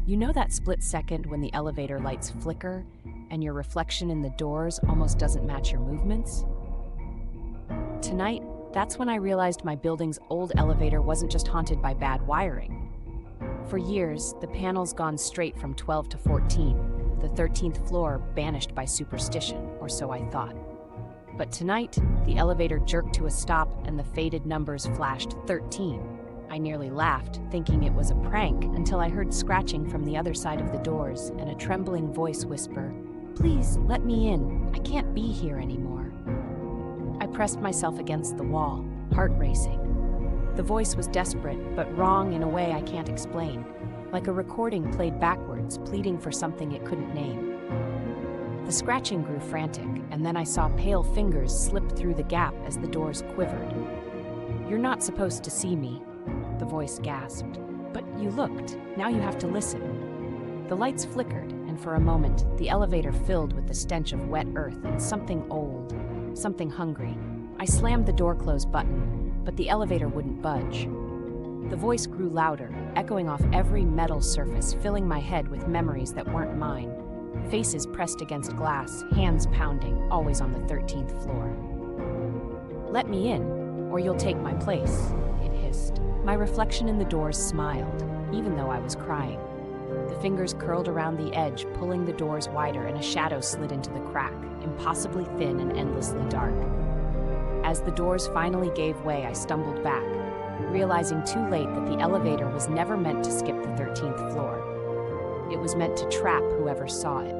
You know that split second when the elevator lights flicker and your reflection in the doors almost doesn't match your movements? Tonight, that's when I realized my building's old elevator wasn't just haunted by bad wiring. For years, the panel's gone straight from 12 to 14, the 13th floor banished by superstition, or so I thought. But tonight, the elevator jerked to a stop and the faded numbers flashed 13. I nearly laughed, thinking it was a prank, until I heard scratching from the other side of the doors and a trembling voice whisper, "Please, let me in. I can't be here anymore." I pressed myself against the wall, heart racing. The voice was desperate, but wrong in a way I can't explain, like a recording played backwards, pleading for something it couldn't name. The scratching grew frantic, and then I saw pale fingers slip through the gap as the doors quivered. "You're not supposed to see me," the voice gasped. "But you looked. Now you have to listen." The lights flickered, and for a moment, the elevator filled with the stench of wet earth and something old, something hungry. I slammed the door close button, but the elevator wouldn't budge. The voice grew louder, echoing off every metal surface, filling my head with memories that weren't mine. Faces pressed against glass, hands pounding, always on the 13th floor. "Let me in, or you'll take my place," it hissed. My reflection in the doors smiled, even though I was crying. The fingers curled around the edge, pulling the doors wider, and a shadow slid into the crack, impossibly thin and endlessly dark. As the doors finally gave way, I stumbled back, realizing too late that the elevator was never meant to skip the 13th floor. It was meant to trap whoever saw it.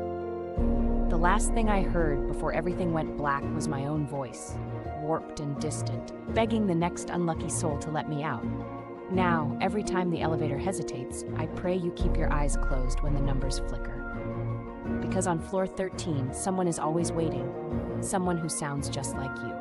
The last thing I heard before everything went black was my own voice, warped and distant, begging the next unlucky soul to let me out. Now, every time the elevator hesitates, I pray you keep your eyes closed when the numbers flicker. Because on floor 13, someone is always waiting, someone who sounds just like you.